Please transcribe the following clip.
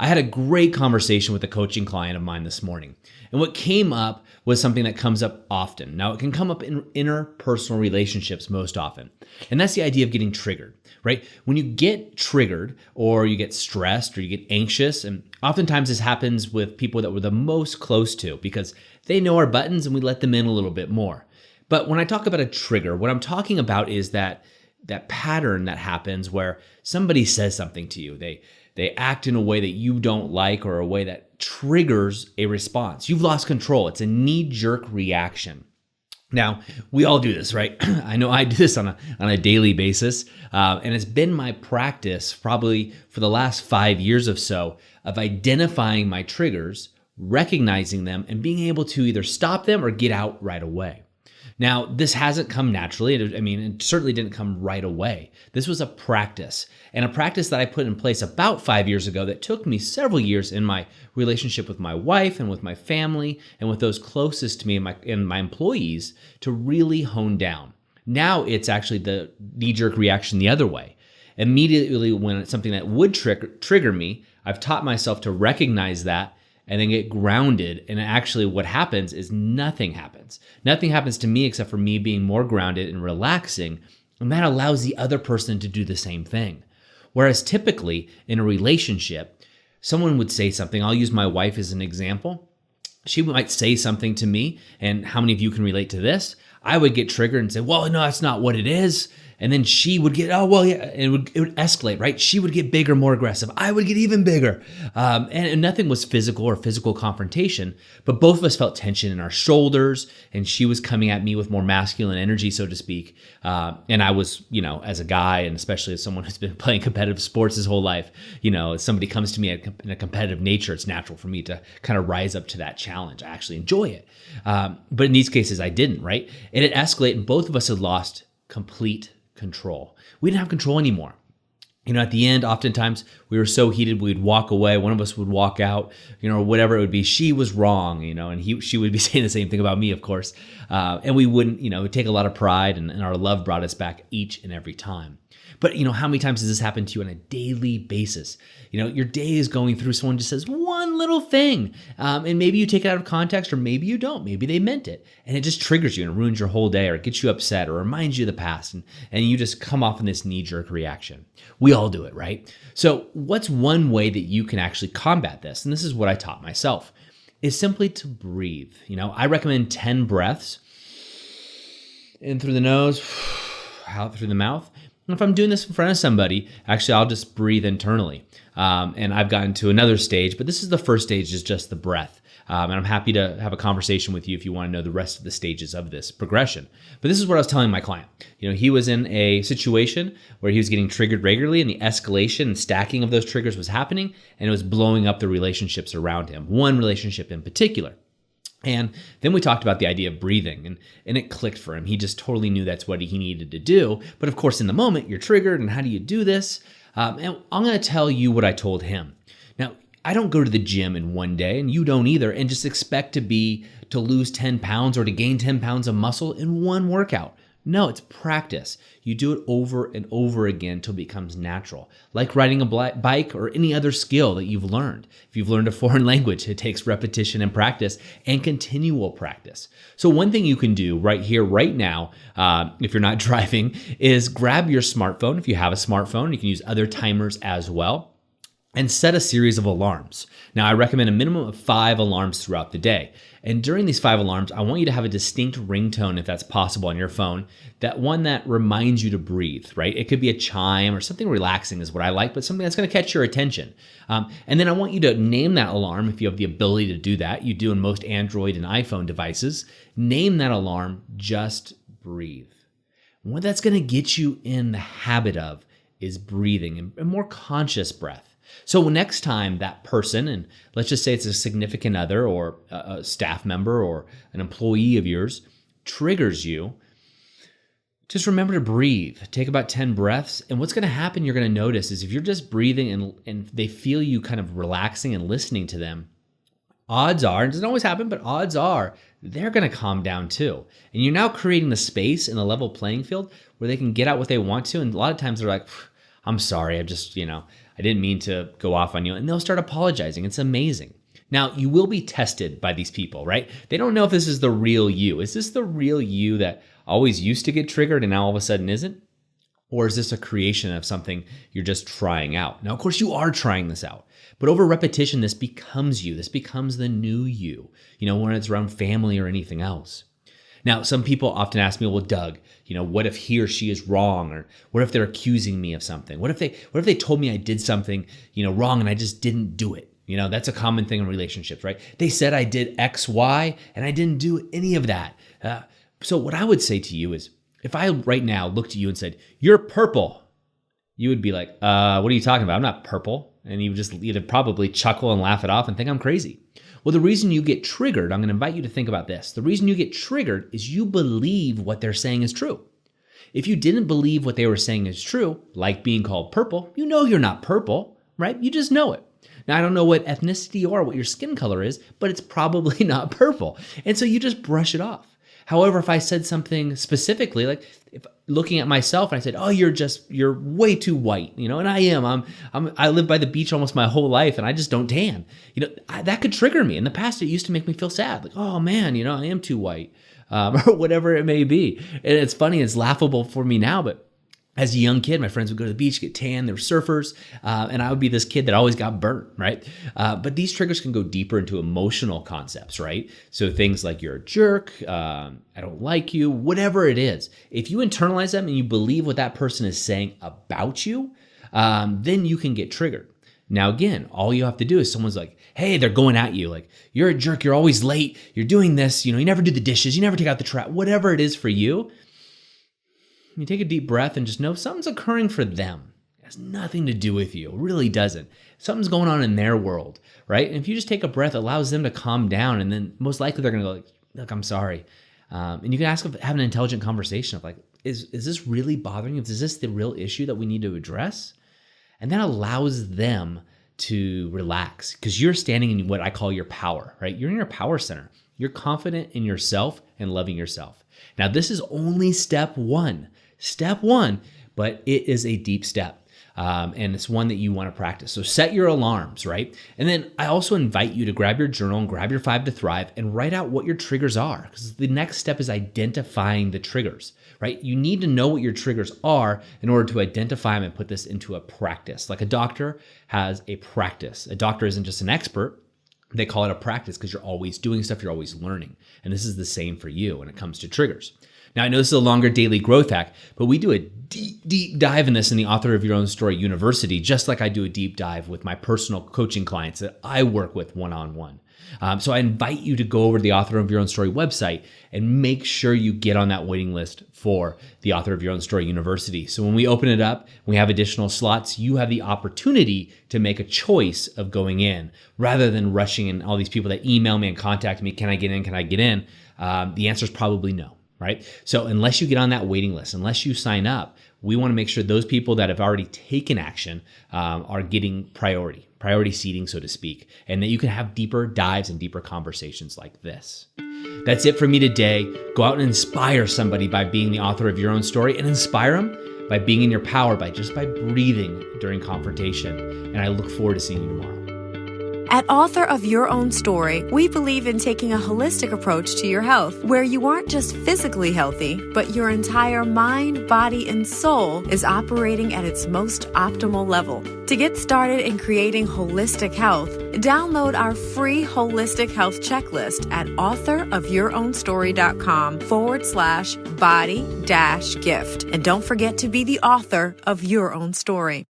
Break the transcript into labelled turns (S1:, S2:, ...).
S1: I had a great conversation with a coaching client of mine this morning. And what came up was something that comes up often. Now, it can come up in interpersonal relationships most often. And that's the idea of getting triggered, right? When you get triggered or you get stressed or you get anxious, and oftentimes this happens with people that we're the most close to because they know our buttons and we let them in a little bit more. But when I talk about a trigger, what I'm talking about is that pattern that happens where somebody says something to you. They act in a way that you don't like or a way that triggers a response. You've lost control. It's a knee-jerk reaction. Now, we all do this, right? I know I do this on a daily basis, and it's been my practice probably for the last 5 years or so of identifying my triggers, recognizing them, and being able to either stop them or get out right away. Now, this hasn't come naturally. It certainly didn't come right away. This was a practice, and a practice that I put in place about 5 years ago that took me several years in my relationship with my wife and with my family and with those closest to me and my employees to really hone down. Now it's actually the knee-jerk reaction the other way. Immediately when it's something that would trigger me, I've taught myself to recognize that and then get grounded. And actually what happens is nothing happens. Nothing happens to me except for me being more grounded and relaxing. And that allows the other person to do the same thing. Whereas typically in a relationship, someone would say something. I'll use my wife as an example. She might say something to me, and how many of you can relate to this? I would get triggered and say, well, no, that's not what it is. And then she would get, oh, well, yeah, and it would escalate, right? She would get bigger, more aggressive. I would get even bigger. And nothing was physical or physical confrontation, but both of us felt tension in our shoulders, and she was coming at me with more masculine energy, so to speak. And I was, as a guy, and especially as someone who's been playing competitive sports his whole life, if somebody comes to me in a competitive nature, it's natural for me to kind of rise up to that challenge. I actually enjoy it. But in these cases, I didn't, right? And it escalated, and both of us had lost complete control. We didn't have control anymore. At the end, oftentimes we were so heated, we'd walk away. One of us would walk out, or whatever it would be. She was wrong, and she would be saying the same thing about me, of course. And we wouldn't, it would take a lot of pride, and our love brought us back each and every time. But, how many times does this happen to you on a daily basis? Your day is going through, someone just says one little thing, and maybe you take it out of context, or maybe you don't. Maybe they meant it, and it just triggers you and ruins your whole day, or it gets you upset, or reminds you of the past, and you just come off in this knee-jerk reaction. We all do it, right? So what's one way that you can actually combat this? And this is what I taught myself, is simply to breathe. I recommend 10 breaths in through the nose, out through the mouth. And if I'm doing this in front of somebody, actually, I'll just breathe internally. And I've gotten to another stage, but this is the first stage, is just the breath. And I'm happy to have a conversation with you if you want to know the rest of the stages of this progression. But this is what I was telling my client. He was in a situation where he was getting triggered regularly, and the escalation and stacking of those triggers was happening, and it was blowing up the relationships around him, one relationship in particular. And then we talked about the idea of breathing, and it clicked for him. He just totally knew that's what he needed to do. But of course, in the moment, you're triggered, and how do you do this? And I'm going to tell you what I told him. Now, I don't go to the gym in one day, and you don't either, and just expect to lose 10 pounds or to gain 10 pounds of muscle in one workout. No, it's practice. You do it over and over again until it becomes natural. Like riding a bike or any other skill that you've learned. If you've learned a foreign language, it takes repetition and practice and continual practice. So one thing you can do right here, right now, if you're not driving, is grab your smartphone. If you have a smartphone, you can use other timers as well, and set a series of alarms. Now, I recommend a minimum of 5 alarms throughout the day. And during these 5 alarms, I want you to have a distinct ringtone, if that's possible, on your phone, that one that reminds you to breathe, right? It could be a chime or something relaxing is what I like, but something that's going to catch your attention. And then I want you to name that alarm if you have the ability to do that. You do in most Android and iPhone devices. Name that alarm, just breathe. And what that's going to get you in the habit of is breathing, and a more conscious breath. So next time that person, and let's just say it's a significant other or a staff member or an employee of yours, triggers you, just remember to breathe. Take about 10 breaths. And what's going to happen, you're going to notice, is if you're just breathing and they feel you kind of relaxing and listening to them, odds are, it doesn't always happen, but odds are they're going to calm down too. And you're now creating the space and a level playing field where they can get out what they want to. And a lot of times they're like, I'm sorry, I I didn't mean to go off on you. And they'll start apologizing. It's amazing. Now, you will be tested by these people, right? They don't know if this is the real you. Is this the real you that always used to get triggered and now all of a sudden isn't? Or is this a creation of something you're just trying out? Now, of course, you are trying this out. But over repetition, this becomes you. This becomes the new you, when it's around family or anything else. Now, some people often ask me, well, Doug, what if he or she is wrong? Or what if they're accusing me of something? What if they told me I did something, wrong and I just didn't do it? That's a common thing in relationships, right? They said I did X, Y, and I didn't do any of that. So what I would say to you is, if I right now looked at you and said, you're purple, you would be like, what are you talking about? I'm not purple. And you'd probably chuckle and laugh it off and think I'm crazy. Well, the reason you get triggered, I'm going to invite you to think about this. The reason you get triggered is you believe what they're saying is true. If you didn't believe what they were saying is true, like being called purple, you're not purple, right? You just know it. Now, I don't know what ethnicity or what your skin color is, but it's probably not purple. And so you just brush it off. However, if I said something specifically, like if looking at myself and I said, oh, you're way too white, and I am, I live by the beach almost my whole life and I just don't tan, that could trigger me. In the past, it used to make me feel sad. Like, oh man, I am too white, or whatever it may be. And it's funny, it's laughable for me now, but as a young kid, my friends would go to the beach, get tan, they were surfers, and I would be this kid that always got burnt, right? But these triggers can go deeper into emotional concepts, right? So things like you're a jerk, I don't like you, whatever it is. If you internalize them and you believe what that person is saying about you, then you can get triggered. Now, again, all you have to do is someone's like, hey, they're going at you, like, you're a jerk, you're always late, you're doing this, you never do the dishes, you never take out the trash, whatever it is for you. You take a deep breath and just know something's occurring for them. It has nothing to do with you. It really doesn't. Something's going on in their world, right? And if you just take a breath, it allows them to calm down, and then most likely they're going to go like, look, I'm sorry. And you can have an intelligent conversation of like, is this really bothering you? Is this the real issue that we need to address? And that allows them to relax because you're standing in what I call your power, right? You're in your power center. You're confident in yourself and loving yourself. Now, this is only step one, but it is a deep step. And it's one that you want to practice. So set your alarms, right? And then I also invite you to grab your journal and grab your 5 to Thrive and write out what your triggers are, because the next step is identifying the triggers, right? You need to know what your triggers are in order to identify them and put this into a practice. Like a doctor has a practice. A doctor isn't just an expert. They call it a practice because you're always doing stuff, you're always learning. And this is the same for you when it comes to triggers. Now, I know this is a longer daily growth hack, but we do a deep dive in this in the Author of Your Own Story University, just like I do a deep dive with my personal coaching clients that I work with one-on-one. So I invite you to go over to the Author of Your Own Story website and make sure you get on that waiting list for the Author of Your Own Story University. So when we open it up, we have additional slots, you have the opportunity to make a choice of going in rather than rushing in all these people that email me and contact me, can I get in, can I get in? The answer is probably no. Right? So unless you get on that waiting list, unless you sign up, we want to make sure those people that have already taken action are getting priority seating, so to speak, and that you can have deeper dives and deeper conversations like this. That's it for me today. Go out and inspire somebody by being the author of your own story, and inspire them by being in your power, by breathing during confrontation. And I look forward to seeing you tomorrow.
S2: At Author of Your Own Story, we believe in taking a holistic approach to your health, where you aren't just physically healthy, but your entire mind, body, and soul is operating at its most optimal level. To get started in creating holistic health, download our free holistic health checklist at authorofyourownstory.com/body-gift. And don't forget to be the author of your own story.